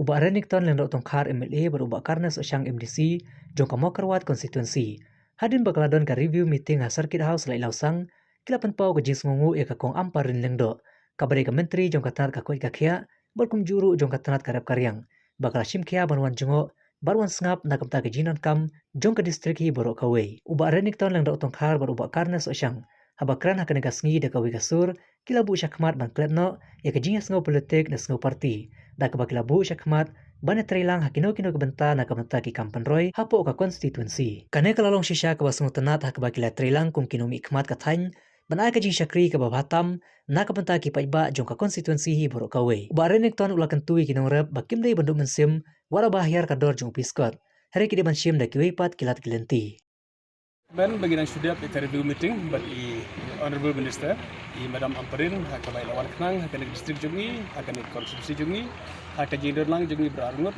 Ubah renik ton leng tong khar MLA berubah karena sesyang MDC jong kamo kerwat konstituensi. Hadin bakaladon ka review meeting ha Circuit House lai lausang kilapan pau ke jing ngungu e ka kong amparin leng do. Kabare ka menteri jong katanat ka koi ka kia berkum juru jong katanat karep karyang. Bakal sim kia banwan jongo barwan sengap na kamta ke jinan kam jong ka distrik hi borok kawei. Ubah renik ton leng tong khar berubah karena sesyang. Habakran hakane kasngi de kawi kasur kilabu syakmat ban klepno ya ke jingas ngo politik na ngo parti. Da ka bakilabu syakmat bane trilang hakino kino ke benta na kamenta ki kampan roy hapo ka konstituensi. Kane kalalong shisha ka basngo tenat hak bakila trilang kum kino mi ikmat ka thany banai ka jing syakri ka babatam na kamenta ki paiba jong ka konstituensi hi borok kawe. Barenik ton ulakan tui kinong rep bakim dei banduk mensim wara bahyar ka dor jong piskot. Hari kidi mansim da kiwepat kilat kilenti. Ben bagian sudah kita review meeting bagi Honorable Minister, Madam Amparin, hakabai lawan kenang, hakan distrik jungi, hakan konstitusi jungi, hakan jinder lang jungi berarngut,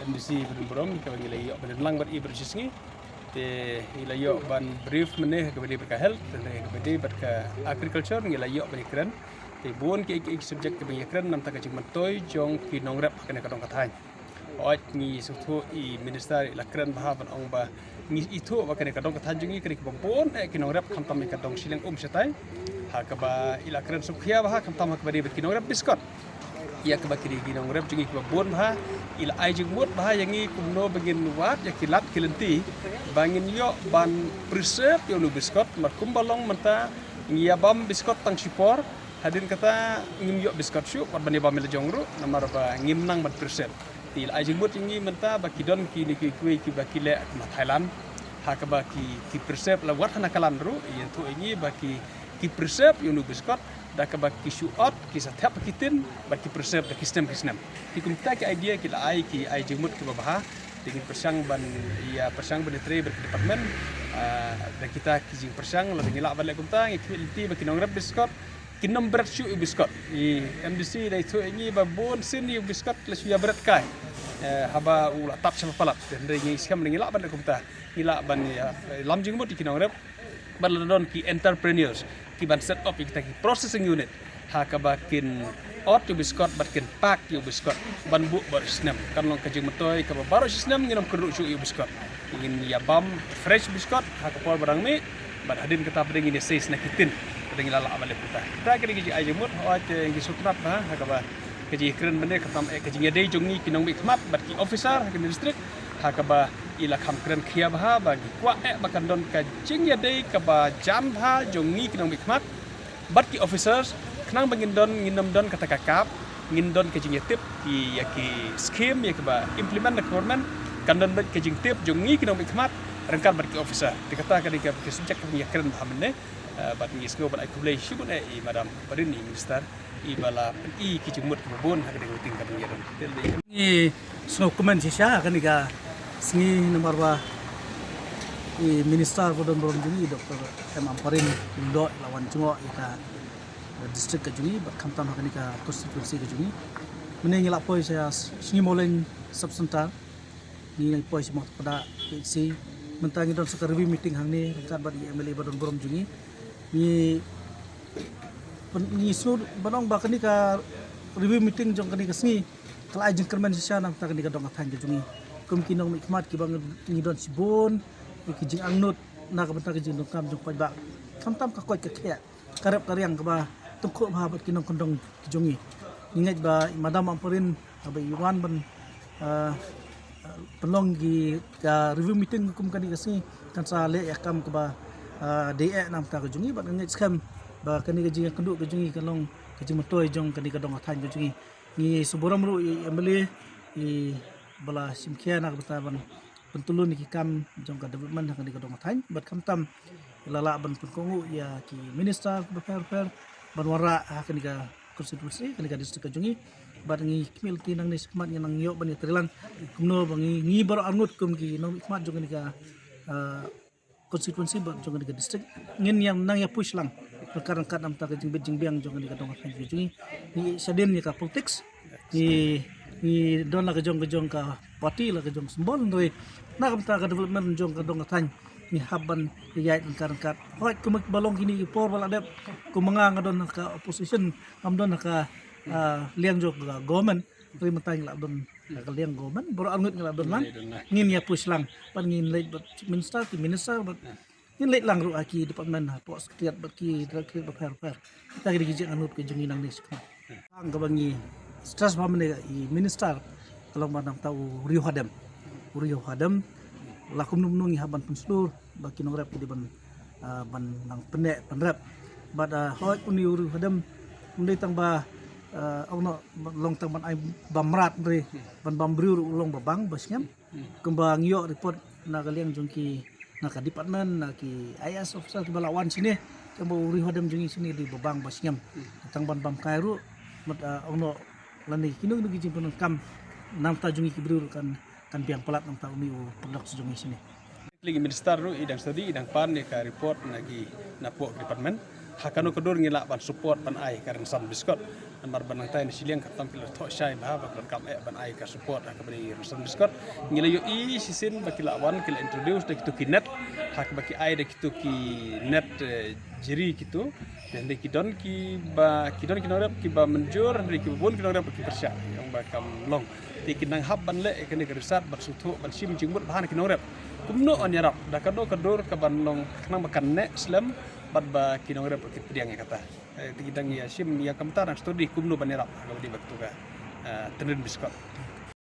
MDC berum, hakabai nilai yok berenlang beri bersisngi, nilai yok ban brief meneh hakabai berka health, hakabai berka agriculture, nilai yok beri keren, buon ke subjek hakabai keren, nam tak kacing mentoy jong kinong rep hakan kadong katany. Oat ni suatu minister lakran bahaban ong ba ni itu bakane kadong katanjungi kini kebon kinong rap kamtam kadong silang setai hakaba ilakran sukhia bah kamtam hakaba kinong rap biskot ia kaba kiri kinong rap jungi kebon bah ila ajing mut bah yangi kumno bagin wat ya kilat kilenti bangin yo ban preserve yo biskot markum balong menta ngia bam biskot tang sipor hadin kata ngim yo biskot syu pat bani bam jongru namar ba ngim nang ban preserve til ajing mut ini menta bakidon kini kui ki bakile ma Thailand hakaba ki preserve la wat hana kalan ru yentu ini baki ki preserve yunu biskot da ka baki suot ki sathap kitin baki preserve da kistem ki kumta ki idea ki la ai ki ajing mut ki babaha dengan persang ban ia persang ban tre berdepartemen da kita ki jing persang la ngila ban le kumta ngi ki baki nong rap biskot kinom berat syu biskot i MDC dai tu ini babon sin yu biskot la suya berat kai haba ula tap sama palat dan ngi skam ngi la ban kumta ngila ban lam jing mot kinong rep ban don ki entrepreneurs ki ban set up kita ki processing unit hakabakin ot yu biskot batkin pak yu biskot ban bu bar snam kan long kajing metoy ka baro snam nginom keru syu yu biskot ingin ya bam fresh biskot hakapol barang mi ban hadin kita peding ini seis na kitin dengan lala amal kita kini keji ajemut awat yang disutrat bah hakaba keji keren benda katam keji ngedei jongi kinong bikmat bagi officer hakim distrik hakaba ila kam keren kia bah bagi kwa bakan don kajing ngedei kaba jam bah jongi kinong bikmat bagi officers kenang bangin don nginom don kata kakap ngin don keji ngetip ki yaki scheme yakaba implement the government kan don keji tip jongi kinong bikmat rengkar bagi officer dikatakan di subjek punya keren bah benda bat ngis ngo bat akulai syubun Madam Amparin minister bala ki jumut kebon hak dengan tingkat ngiran ni snow komen sisha kan iga singi nomor ba minister bodon borom jungi Dr. M Amparin do lawan jungo ika distrik ka jungi bat kamtam hak nika konstituensi ka jungi menengi la poi saya singi moleng subsentar ni poi semua pada si mentangi don sekar review meeting hang ni kan bat MLA bodon borom jungi ni sud banong ba kani ka review meeting jong kani ka sngi kala ajeng kermen sisa nam ta kani ka dong athan jungi kum kinong mikmat ki bang ni don sibon ki jing angnut na ka benta ki jing dong kam jong pajba tam ka koi ka kya karep karyang ka ba tungko ba bat kinong kondong ki jungi ingat ba Madam Amparin ba iwan ban pelong ki ka review meeting kum kani ka sngi kan sa le yakam ka ba DE nam ta jungi bat ngai skam ba kani kajing kenduk kajungi kalong kajing metoy jong kani kadong athan kajungi ni suboram ru MLA bala simkhia nak betaban pentulun ni kam jong ka development kani kadong athan bat kamtam lala ban penkongu ya ki minister befer ban wara kani ka konstitusi kani ka distrik kajungi bat ngi kmil tinang ni skmat nang yo ban trilang kumno bangi ngi bar angut kum ki no ikmat jong kani ka konstituensi bat jong kani ka distrik ngin yang nang ya push lang perkara kat nam ta kajing bejing biang jong ni kadong athan jungi ni sadin ni ka politics ni don la kajong ka parti la kajong simbol ndoi na kam ta ka development jong kadong athan ni haban yai kan kat hoi kumak balong kini por bala dep kumanga ngadon ka opposition am don ka liang jok government ri matang la don kaliang goman boro angut ngala don lang Don lah. ngin ya push lang pan ngin late but minister ti minister but ngin late lang ru aki department ha pos kriat but ki trakir but per kita gidi anut ke jungi nang ni sekna ang kabangi stress ba mene i minister kalau manam tahu Rio Hadam lakum nungi haban pun seluruh baki nong rap di ban ban nang pendek penrap bad hoi uni Rio Hadam mendai tang ba ono long tang ban ai bamrat re ban bambriu long babang basnyam kembang yo report na kaliang jungki na ka department na ki IS officer ki balawan sini kembo Rio Hadam jungi sini di babang basnyam tang ban bam kairu mat ono lani kinu nu gi jimpun kam nam ta jungi kibrur kan biang pelat nam ta umi produk sejungi sini Lagi minister ru idang studi idang pan ni ka report nagi napok department hakano kedur ngila ban support ban ai karan san biskot namar ban nang ni siliang ka tampil tho shai ba ban kam ban ai ka support ka bari san biskot ngila yo i sisin bakila wan kila introduce de kitu kinet hak baki ai de kitu ki net jiri kitu dan de kidon ki norep ki ba menjur de ki bon ki norep ki persya yang ba kam long ti kinang hab ban le kene gersat ban suthu ban sim jingbut bahan ki norep kumno on yarap da kado kadur ka ban long nang makan ne slam bad ba ki norep ki pediang kata ti kidang ya sim ya kamtar studi kumno ban yarap ka di waktu ka tenun biskot